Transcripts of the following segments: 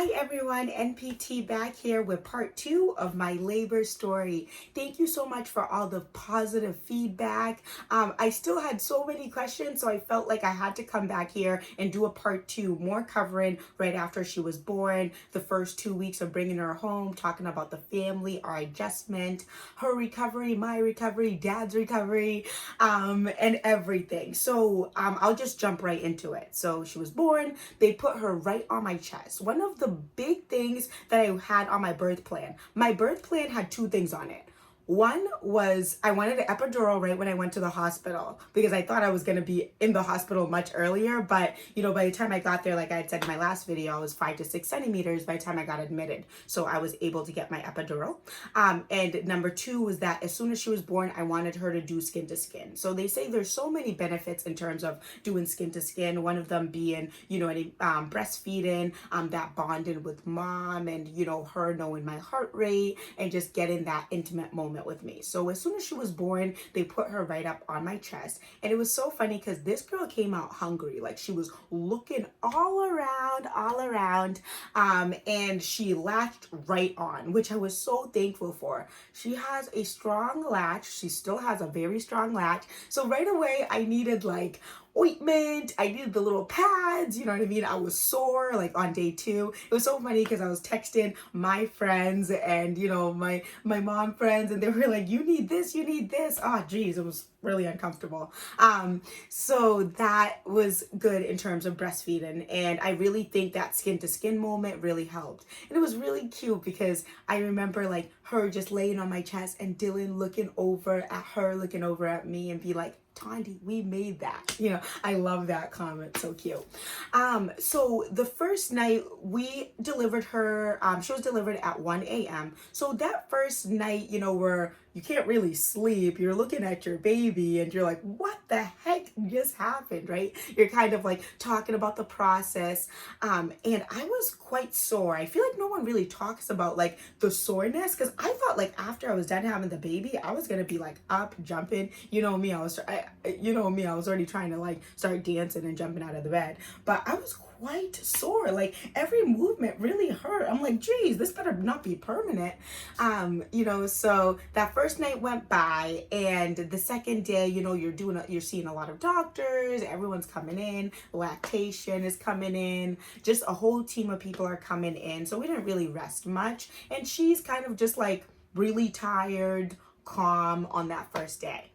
Hi everyone, NPT back here with part 2 of my labor story. Thank you so much for all the positive feedback. I still had so many questions, so I felt like I had to come back here and do a part 2, more covering right after she was born, the first 2 weeks of bringing her home, talking about the family, our adjustment, her recovery, my recovery, dad's recovery, and everything. So I'll just jump right into it. So she was born, they put her right on my chest. One of the big things that I had on my birth plan had two things on it. One was I wanted an epidural right when I went to the hospital because I thought I was going to be in the hospital much earlier. But, by the time I got there, like I had said in my last video, I was 5 to 6 centimeters by the time I got admitted. So I was able to get my epidural. And number two was that as soon as she was born, I wanted her to do skin to skin. So they say there's so many benefits in terms of doing skin to skin. One of them being, breastfeeding, that bonding with mom and, her knowing my heart rate and just getting that intimate moment with me. So as soon as she was born, they put her right up on my chest. And it was so funny because this girl came out hungry. Like she was looking all around. And she latched right on, which I was so thankful for. She has a strong latch. She still has a very strong latch. So right away, I needed like ointment. I needed the little pads, you know what I mean? I was sore like on day 2. It was so funny because I was texting my friends and my mom friends, and they were like, you need this. Oh geez, it was really uncomfortable. So that was good in terms of breastfeeding, and I really think that skin to skin moment really helped. And it was really cute because I remember like her just laying on my chest and Dylan looking over at her, looking over at me, and be like, Tondi, we made that. I love that comment. So cute. So the first night we delivered her, she was delivered at 1 a.m. So that first night, where you can't really sleep, you're looking at your baby and you're like, what the heck just happened, right? You're kind of like talking about the process. And I was quite sore. I feel like no one really talks about like the soreness, because I thought like after I was done having the baby, I was gonna be like up, jumping. You know me, I was already trying to like start dancing and jumping out of the bed. But I was quite sore. Like every movement really hurt. I'm like, geez, this better not be permanent. So that first night went by, and the second day, you're seeing a lot of doctors, everyone's coming in, lactation is coming in, just a whole team of people are coming in. So we didn't really rest much. And she's kind of just like really tired, calm on that first day.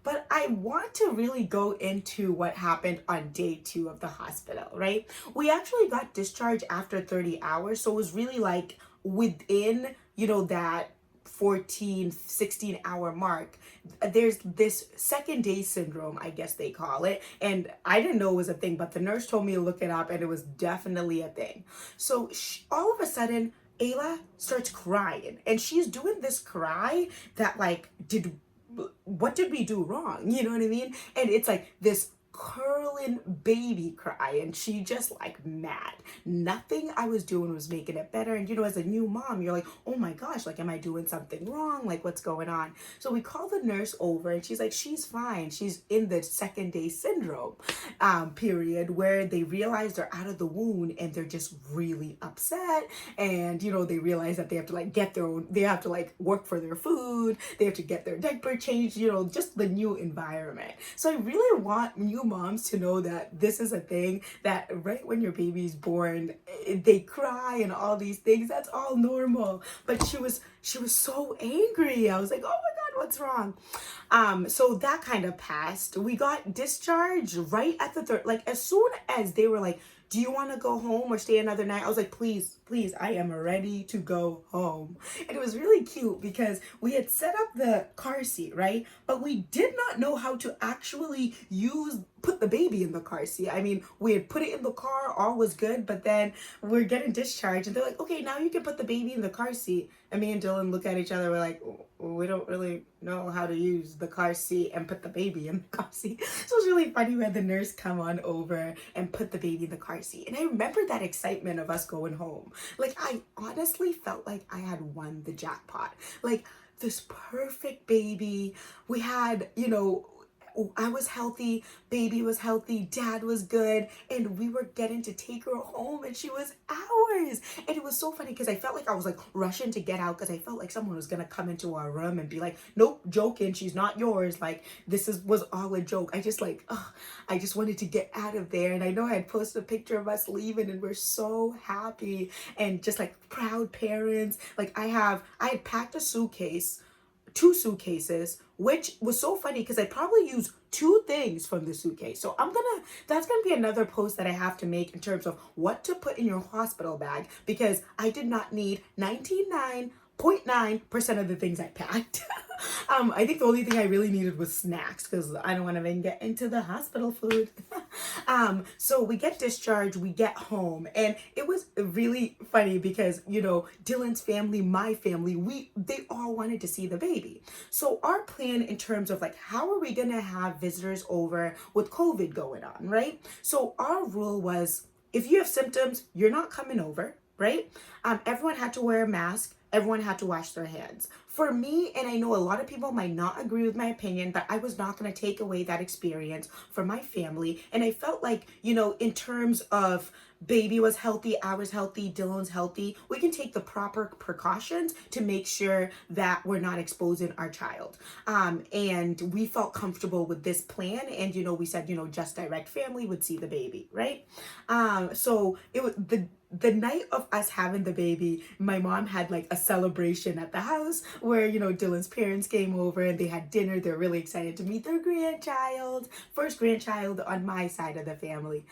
But I want to really go into what happened on day 2 of the hospital, right? We actually got discharged after 30 hours. So it was really like within, that 14, 16 hour mark. There's this second day syndrome, I guess they call it. And I didn't know it was a thing, but the nurse told me to look it up, and it was definitely a thing. So all of a sudden, Ayla starts crying, and she's doing this cry that like, what did we do wrong? You know what I mean? And it's like this curling baby cry, and she just like mad. Nothing I was doing was making it better. And as a new mom, you're like, oh my gosh, like, am I doing something wrong? Like, what's going on? So we call the nurse over, and she's like, she's fine. She's in the second day syndrome period, where they realize they're out of the wound and they're just really upset. And they realize that they have to like they have to like work for their food, they have to get their diaper changed, just the new environment. So I really want new moms to know that this is a thing, that right when your baby's born, they cry and all these things. That's all normal. But she was so angry. I was like, oh my God, what's wrong? So that kind of passed. We got discharged right at the third, like as soon as they were like, do you want to go home or stay another night? I was like, please, I am ready to go home. And it was really cute because we had set up the car seat, right? But we did not know how to actually put the baby in the car seat. I mean, we had put it in the car, all was good, but then we're getting discharged and they're like, okay, now you can put the baby in the car seat. And me and Dylan look at each other, we're like, we don't really know how to use the car seat and put the baby in the car seat. So it was really funny when the nurse come on over and put the baby in the car seat. And I remember that excitement of us going home. Like, I honestly felt like I had won the jackpot. Like, this perfect baby. We had, I was healthy, baby was healthy, dad was good, and we were getting to take her home, and she was ours. And it was so funny because I felt like I was like rushing to get out because I felt like someone was gonna come into our room and be like, nope, joking, she's not yours. Like was all a joke. I just wanted to get out of there. And I know I had posted a picture of us leaving, and we're so happy and just like proud parents. Like I had packed a suitcase, two suitcases, which was so funny because I probably used two things from the suitcase. So that's gonna be another post that I have to make in terms of what to put in your hospital bag, because I did not need 99.9% of the things I packed. I think the only thing I really needed was snacks because I don't want to even get into the hospital food. So we get discharged, we get home, and it was really funny because, Dylan's family, my family, they all wanted to see the baby. So our plan in terms of like, how are we going to have visitors over with COVID going on, right? So our rule was, if you have symptoms, you're not coming over, right? Everyone had to wear a mask. Everyone had to wash their hands. For me, and I know a lot of people might not agree with my opinion, but I was not going to take away that experience for my family. And I felt like, in terms of baby was healthy, I was healthy, Dylan's healthy, we can take the proper precautions to make sure that we're not exposing our child. And we felt comfortable with this plan. And, we said, just direct family would see the baby, right? So it was the night of us having the baby, my mom had like a celebration at the house where, Dylan's parents came over and they had dinner. They're really excited to meet their grandchild, first grandchild on my side of the family.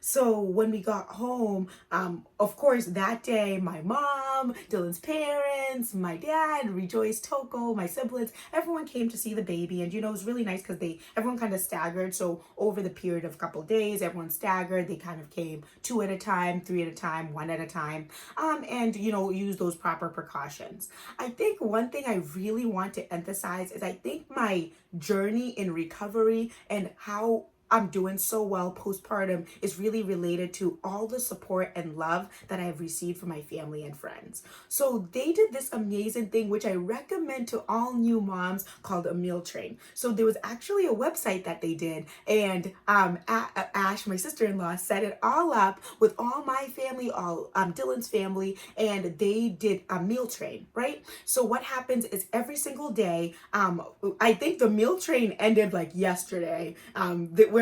So when we got home, of course, that day, my mom, Dylan's parents, my dad, Rejoice, Toko, my siblings, everyone came to see the baby. And, it was really nice because everyone kind of staggered. So over the period of a couple of days, everyone staggered. They kind of came 2 at a time, 3 at a time, 1 at a time, and, use those proper precautions. I think one thing I really want to emphasize is I think my journey in recovery and how I'm doing so well postpartum is really related to all the support and love that I've received from my family and friends. So they did this amazing thing, which I recommend to all new moms, called a meal train. So there was actually a website that they did, and Ash, my sister-in-law, set it all up with all my family, all Dylan's family, and they did a meal train, right? So what happens is every single day, I think the meal train ended like yesterday.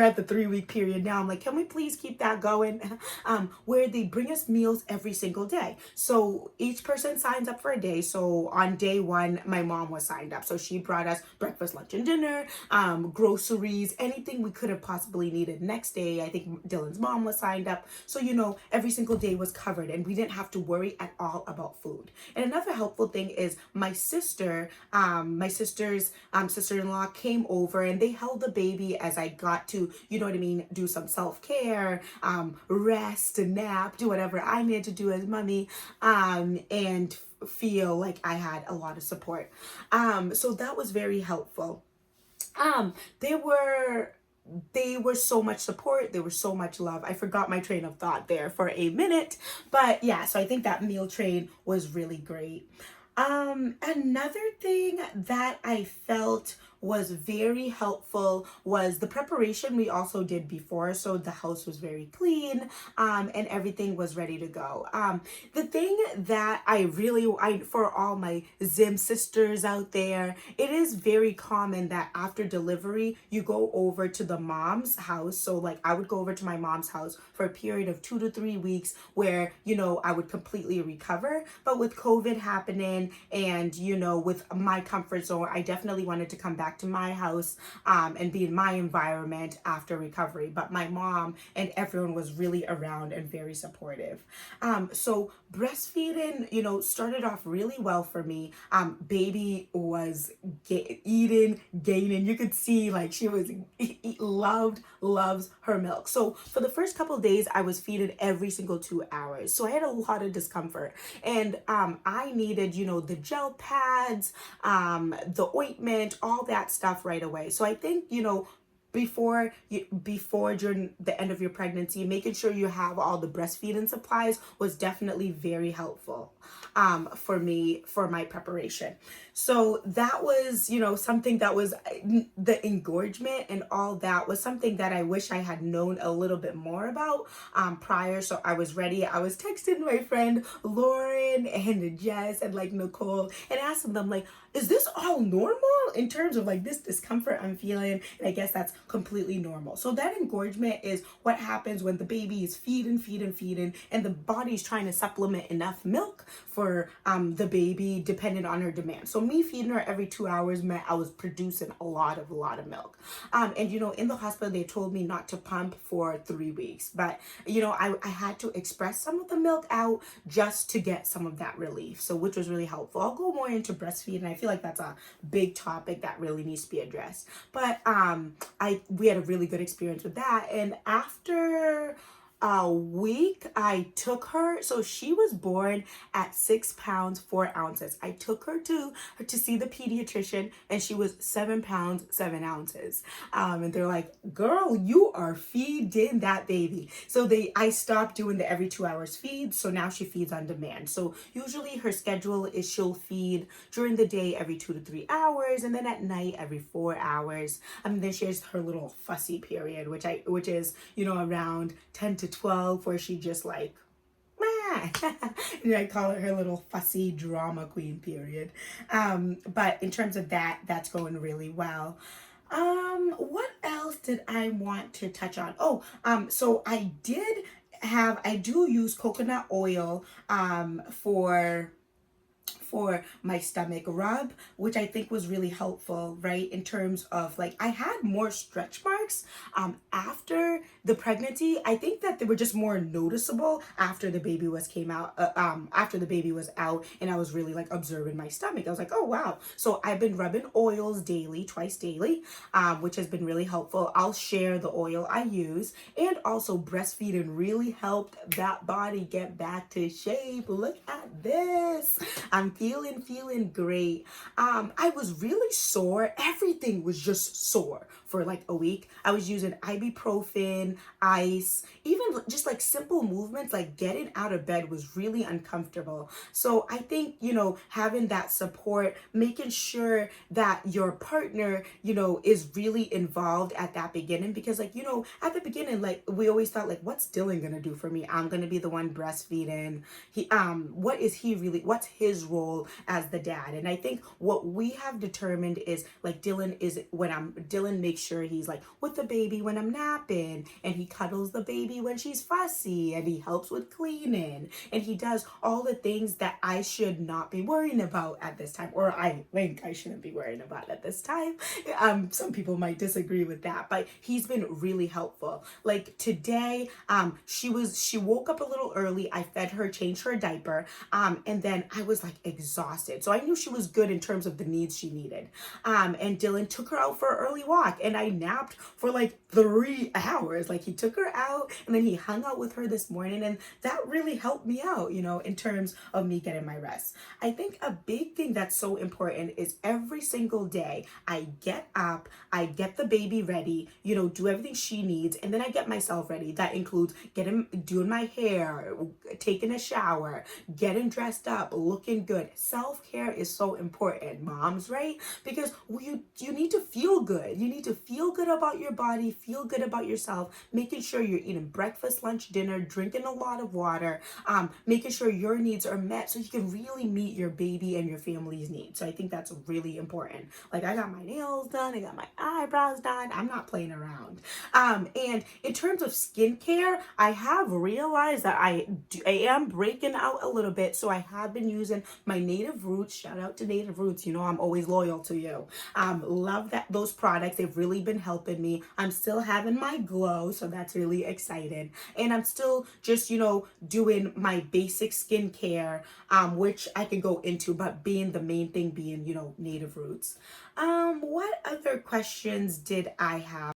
We're at the 3-week period now. I'm like, can we please keep that going? Where they bring us meals every single day. So each person signs up for a day. So on day 1, my mom was signed up. So she brought us breakfast, lunch, and dinner, groceries, anything we could have possibly needed. Next day, I think Dylan's mom was signed up. So, every single day was covered and we didn't have to worry at all about food. And another helpful thing is my sister's sister-in-law came over and they held the baby as I got to, do some self-care, rest, nap, do whatever I needed to do as mommy, and feel like I had a lot of support. So that was very helpful. They were so much support. There was so much love. I forgot my train of thought there for a minute, but yeah, so I think that meal train was really great. Another thing that I felt was very helpful was the preparation we also did before. So the house was very clean, and everything was ready to go. The thing that for all my Zim sisters out there, it is very common that after delivery, you go over to the mom's house. So like I would go over to my mom's house for a period of 2 to 3 weeks where, I would completely recover. But with COVID happening and, with my comfort zone, I definitely wanted to come back to my house and be in my environment after recovery. But my mom and everyone was really around and very supportive. So breastfeeding, started off really well for me. Baby was eating, gaining. You could see like she was loves her milk. So for the first couple of days, I was feeding every single 2 hours. So I had a lot of discomfort, and I needed, the gel pads, the ointment, all that stuff right away. So I think, before during the end of your pregnancy, making sure you have all the breastfeeding supplies was definitely very helpful for me for my preparation. So that was, something that was the engorgement and all that was something that I wish I had known a little bit more about prior. So I was ready. I was texting my friend Lauren and Jess and like Nicole and asking them like, is this all normal in terms of like this discomfort I'm feeling? And I guess that's completely normal. So that engorgement is what happens when the baby is feeding, and the body's trying to supplement enough milk for the baby depending on her demand. So me feeding her every 2 hours meant I was producing a lot of milk. And in the hospital they told me not to pump for 3 weeks, but I had to express some of the milk out just to get some of that relief. So which was really helpful. I'll go more into breastfeeding. I feel like that's a big topic that really needs to be addressed. But we had a really good experience with that. And after a week, I took her. So she was born at 6 pounds 4 ounces. I took her to see the pediatrician, and she was 7 pounds 7 ounces. And they're like, "Girl, you are feeding that baby." So I stopped doing the every 2 hours feed. So now she feeds on demand. So usually her schedule is she'll feed during the day every 2 to 3 hours, and then at night every 4 hours. And then she has her little fussy period, which is around 10 to 12, where she just like, I call it her little fussy drama queen period. But in terms of that, that's going really well. What else did I want to touch on? So I do use coconut oil for my stomach rub, which I think was really helpful, right? In terms of like, I had more stretch marks after the pregnancy. I think that they were just more noticeable after the baby was out, and I was really like observing my stomach. I was like, oh wow. So I've been rubbing oils daily, twice daily, which has been really helpful. I'll share the oil I use, and also breastfeeding really helped that body get back to shape. Look at this. I'm feeling great. I was really sore. Everything was just sore for like a week. I was using ibuprofen, ice, even just like simple movements like getting out of bed was really uncomfortable. So I think, having that support, making sure that your partner, is really involved at that beginning, because like, at the beginning, like we always thought like, what's Dylan gonna do for me? I'm gonna be the one breastfeeding. What's his role as the dad? And I think what we have determined is like Dylan makes sure he's like with the baby when I'm napping, and he cuddles the baby when she's fussy, and he helps with cleaning, and he does all the things that I should not be worrying about at this time, or I think I shouldn't be worrying about at this time. Some people might disagree with that, but he's been really helpful. Like today, she woke up a little early. I fed her, changed her diaper, and then I was like exhausted. So I knew she was good in terms of the needs she needed. And Dylan took her out for an early walk, and I napped for like 3 hours. Like he took her out, and then he hung out with her this morning, and that really helped me out, in terms of me getting my rest. I think a big thing that's so important is every single day I get up, I get the baby ready, do everything she needs, and then I get myself ready. That includes doing my hair, taking a shower, getting dressed up, looking good. Self-care is so important, moms, right? Because you need to feel good. You need to feel good about your body, feel good about yourself, making sure you're eating breakfast, lunch, dinner, drinking a lot of water, making sure your needs are met so you can really meet your baby and your family's needs. So I think that's really important. Like I got my nails done, I got my eyebrows done. I'm not playing around. And in terms of skincare, I have realized that I am breaking out a little bit. So I have been using my Native Roots. Shout out to Native Roots. I'm always loyal to you. Love those products. They've really been helping me. I'm still having my glow, so that's really exciting. And I'm still just, doing my basic skincare, which I can go into, but being the main thing being, Native Roots. What other questions did I have?